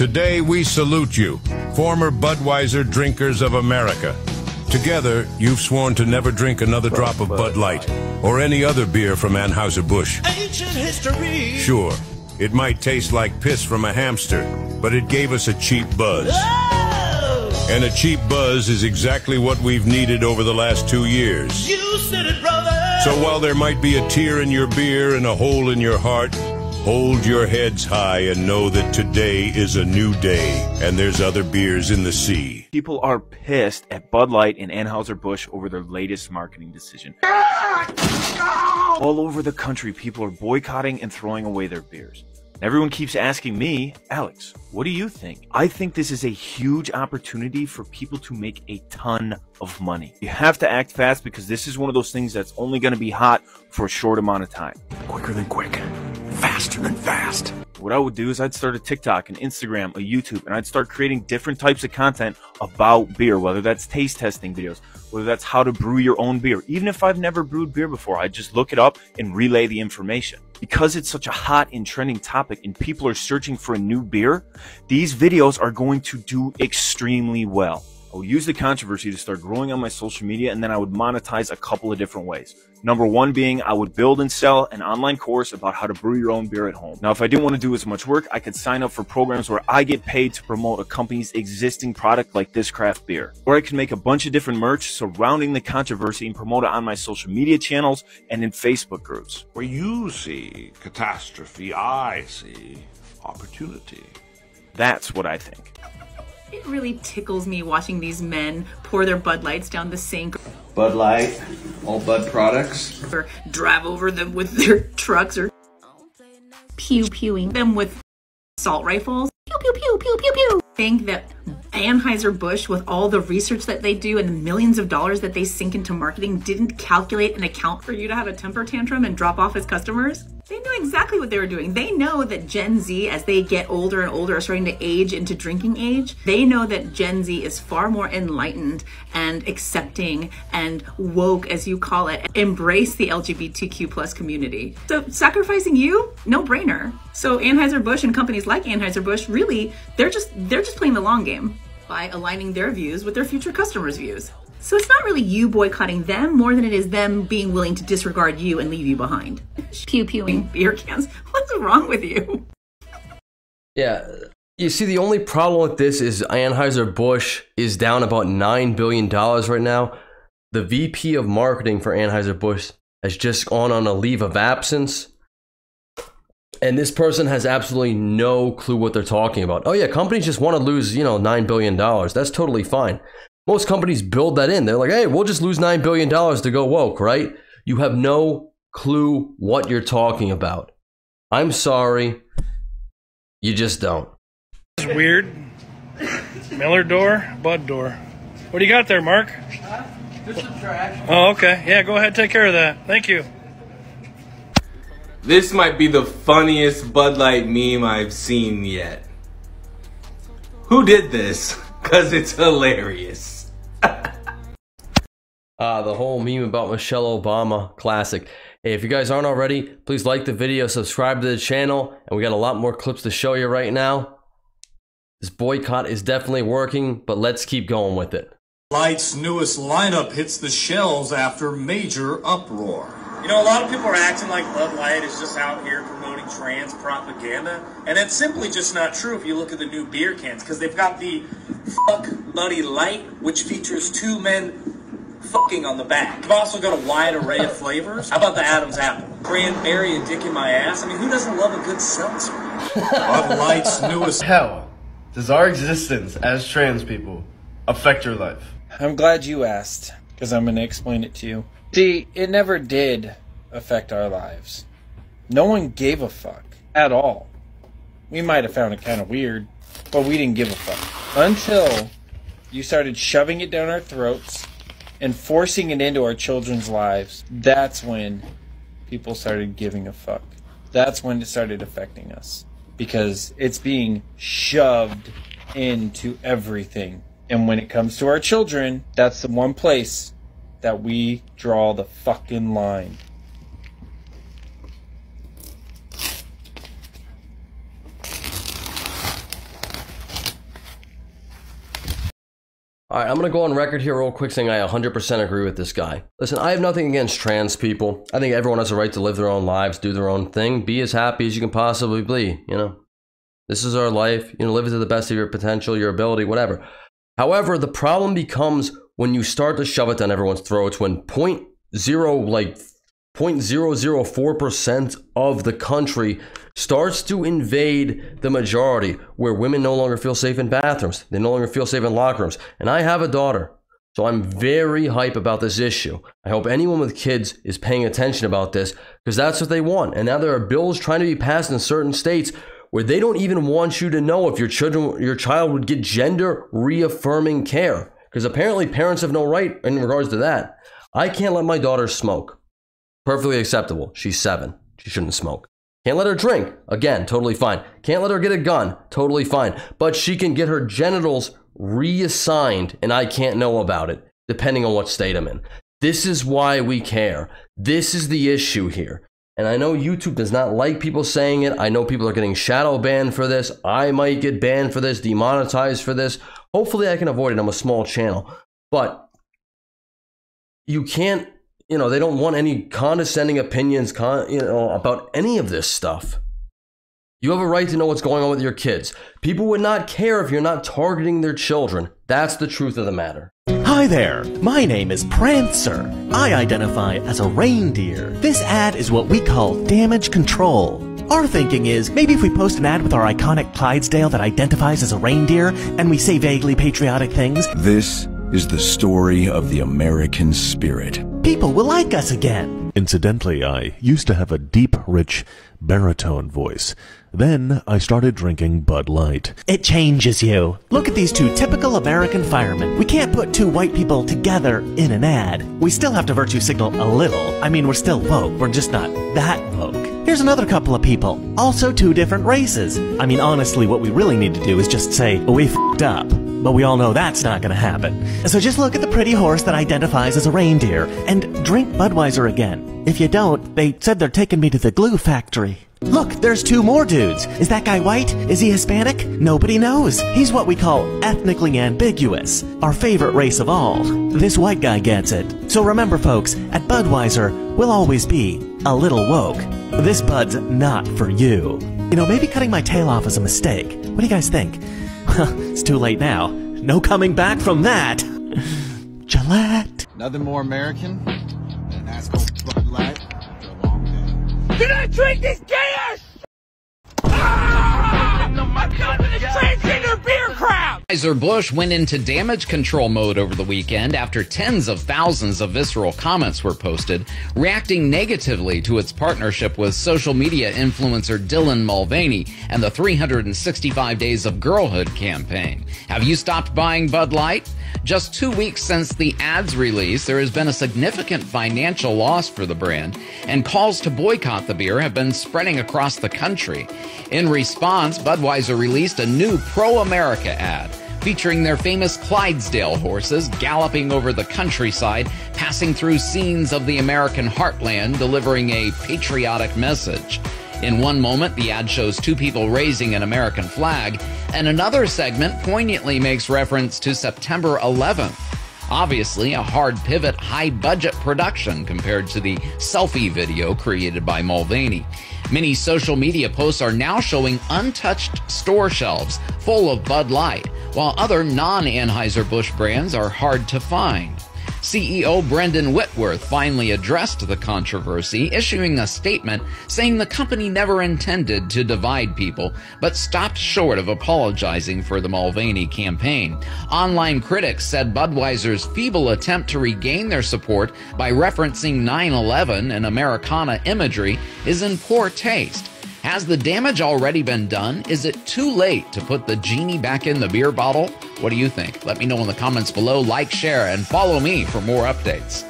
Today we salute you, former Budweiser drinkers of America. Together, you've sworn to never drink another drop of Bud Light or any other beer from Anheuser-Busch. Ancient history. Sure, it might taste like piss from a hamster, but it gave us a cheap buzz. Oh! And a cheap buzz is exactly what we've needed over the last 2 years. You said it, brother. So while there might be a tear in your beer and a hole in your heart, hold your heads high and know that today is a new day, and there's other beers in the sea. People are pissed at Bud Light and Anheuser-Busch over their latest marketing decision. All over the country, people are boycotting and throwing away their beers. Everyone keeps asking me, Alex, what do you think? I think this is a huge opportunity for people to make a ton of money. You have to act fast because this is one of those things that's only going to be hot for a short amount of time. Quicker than quick. Faster than fast. What I would do is I'd start a TikTok, an Instagram, a YouTube, and I'd start creating different types of content about beer, whether that's taste testing videos, whether that's how to brew your own beer. Even if I've never brewed beer before, I'd just look it up and relay the information. Because it's such a hot and trending topic and people are searching for a new beer, these videos are going to do extremely well. I will use the controversy to start growing on my social media, and then I would monetize a couple of different ways. Number one being I would build and sell an online course about how to brew your own beer at home. Now, if I didn't want to do as much work, I could sign up for programs where I get paid to promote a company's existing product like this craft beer. Or I could make a bunch of different merch surrounding the controversy and promote it on my social media channels and in Facebook groups. Where you see catastrophe, I see opportunity. That's what I think. It really tickles me watching these men pour their Bud Lights down the sink. Bud Light, all Bud products. Or drive over them with their trucks or pew-pewing them with assault rifles. Pew, pew, pew, pew, pew, pew. Think that Anheuser-Busch, with all the research that they do and the millions of dollars that they sink into marketing, didn't calculate and account for you to have a temper tantrum and drop off as customers? They knew exactly what they were doing. They know that Gen Z, as they get older and older, are starting to age into drinking age. They know that Gen Z is far more enlightened and accepting and woke, as you call it. Embrace the LGBTQ plus community. So sacrificing you, no brainer. So Anheuser-Busch and companies like Anheuser-Busch, really, they're just playing the long game by aligning their views with their future customers' views. So it's not really you boycotting them more than it is them being willing to disregard you and leave you behind. Pew-pewing beer cans. What's wrong with you? Yeah, you see, the only problem with this is Anheuser-Busch is down about $9 billion right now. The VP of marketing for Anheuser-Busch has just gone on a leave of absence. And this person has absolutely no clue what they're talking about. Oh yeah, companies just want to lose, $9 billion. That's totally fine. Most companies build that in. They're like, hey, we'll just lose $9 billion to go woke, right? You have no clue what you're talking about. I'm sorry. You just don't. This is weird. Miller door, Bud door. What do you got there, Mark? Just some trash. Oh, okay. Yeah, go ahead, take care of that. Thank you. This might be the funniest Bud Light meme I've seen yet. Who did this? Because it's hilarious. The whole meme about Michelle Obama, classic. Hey, if you guys aren't already, please like the video, subscribe to the channel, and we got a lot more clips to show you right now. This boycott is definitely working, but let's keep going with it. Light's newest lineup hits the shelves after major uproar. You know, a lot of people are acting like Bud Light is just out here promoting trans propaganda, and that's simply just not true if you look at the new beer cans, because they've got the Fuck Buddy Light, which features two men fucking on the back. They've also got a wide array of flavors. How about the Adam's apple? Cranberry and dick in my ass? I mean, who doesn't love a good seltzer? Bud Light's newest... How does our existence as trans people affect your life? I'm glad you asked, because I'm going to explain it to you. See, it never did affect our lives. No one gave a fuck at all. We might have found it kind of weird, but we didn't give a fuck. Until you started shoving it down our throats and forcing it into our children's lives. That's when people started giving a fuck. That's when it started affecting us. Because it's being shoved into everything. And when it comes to our children, that's the one place that we draw the fucking line. All right, I'm going to go on record here real quick saying I 100% agree with this guy. Listen, I have nothing against trans people. I think everyone has a right to live their own lives, do their own thing, be as happy as you can possibly be, you know. This is our life, you know, live it to the best of your potential, your ability, whatever. However, the problem becomes when you start to shove it down everyone's throats when 0.004% of the country starts to invade the majority, where women no longer feel safe in bathrooms. They no longer feel safe in locker rooms. And I have a daughter, so I'm very hype about this issue. I hope anyone with kids is paying attention about this, because that's what they want. And now there are bills trying to be passed in certain states where they don't even want you to know if your child would get gender reaffirming care, because apparently parents have no right in regards to that. I can't let my daughter smoke. Perfectly acceptable. She's 7. She shouldn't smoke. Can't let her drink. Again, totally fine. Can't let her get a gun. Totally fine. But she can get her genitals reassigned, and I can't know about it, depending on what state I'm in. This is why we care. This is the issue here. And I know YouTube does not like people saying it. I know people are getting shadow banned for this. I might get banned for this, demonetized for this. Hopefully I can avoid it. I'm a small channel. But you can't, you know, they don't want any condescending opinions, about any of this stuff. You have a right to know what's going on with your kids. People would not care if you're not targeting their children. That's the truth of the matter. Hi there, my name is Prancer. I identify as a reindeer. This ad is what we call damage control. Our thinking is, maybe if we post an ad with our iconic Clydesdale that identifies as a reindeer, and we say vaguely patriotic things, This is the story of the American spirit. People will like us again. Incidentally, I used to have a deep, rich, baritone voice. Then I started drinking Bud Light. It changes you. Look at these two typical American firemen. We can't put two white people together in an ad. We still have to virtue signal a little. I mean, we're still woke. We're just not that woke. Here's another couple of people. Also two different races. I mean, honestly, what we really need to do is just say, oh, we f***ed up. But we all know that's not gonna happen. So just look at the pretty horse that identifies as a reindeer and drink Budweiser again. If you don't, they said they're taking me to the glue factory. Look, there's two more dudes. Is that guy white? Is he Hispanic? Nobody knows. He's what we call ethnically ambiguous. Our favorite race of all. This white guy gets it. So remember folks, at Budweiser, we'll always be a little woke. This Bud's not for you. You know, maybe cutting my tail off was a mistake. What do you guys think? Well, it's too late now. No coming back from that. Gillette. Nothing more American than an ass cold Bud Light after a long day. Do not drink this gas! Ah! I'm done with this transgender beer crowd! Anheuser-Busch went into damage control mode over the weekend after tens of thousands of visceral comments were posted, reacting negatively to its partnership with social media influencer Dylan Mulvaney and the 365 Days of Girlhood campaign. Have you stopped buying Bud Light? Just 2 weeks since the ad's release, there has been a significant financial loss for the brand, and calls to boycott the beer have been spreading across the country. In response, Budweiser released a new pro-America ad featuring their famous Clydesdale horses galloping over the countryside, passing through scenes of the American heartland, delivering a patriotic message. In one moment, the ad shows two people raising an American flag, and another segment poignantly makes reference to September 11th. Obviously, a hard pivot, high-budget production compared to the selfie video created by Mulvaney. Many social media posts are now showing untouched store shelves full of Bud Light, while other non-Anheuser-Busch brands are hard to find. CEO Brendan Whitworth finally addressed the controversy, issuing a statement saying the company never intended to divide people, but stopped short of apologizing for the Mulvaney campaign. Online critics said Budweiser's feeble attempt to regain their support by referencing 9/11 and Americana imagery is in poor taste. Has the damage already been done? Is it too late to put the genie back in the beer bottle? What do you think? Let me know in the comments below, like, share, and follow me for more updates.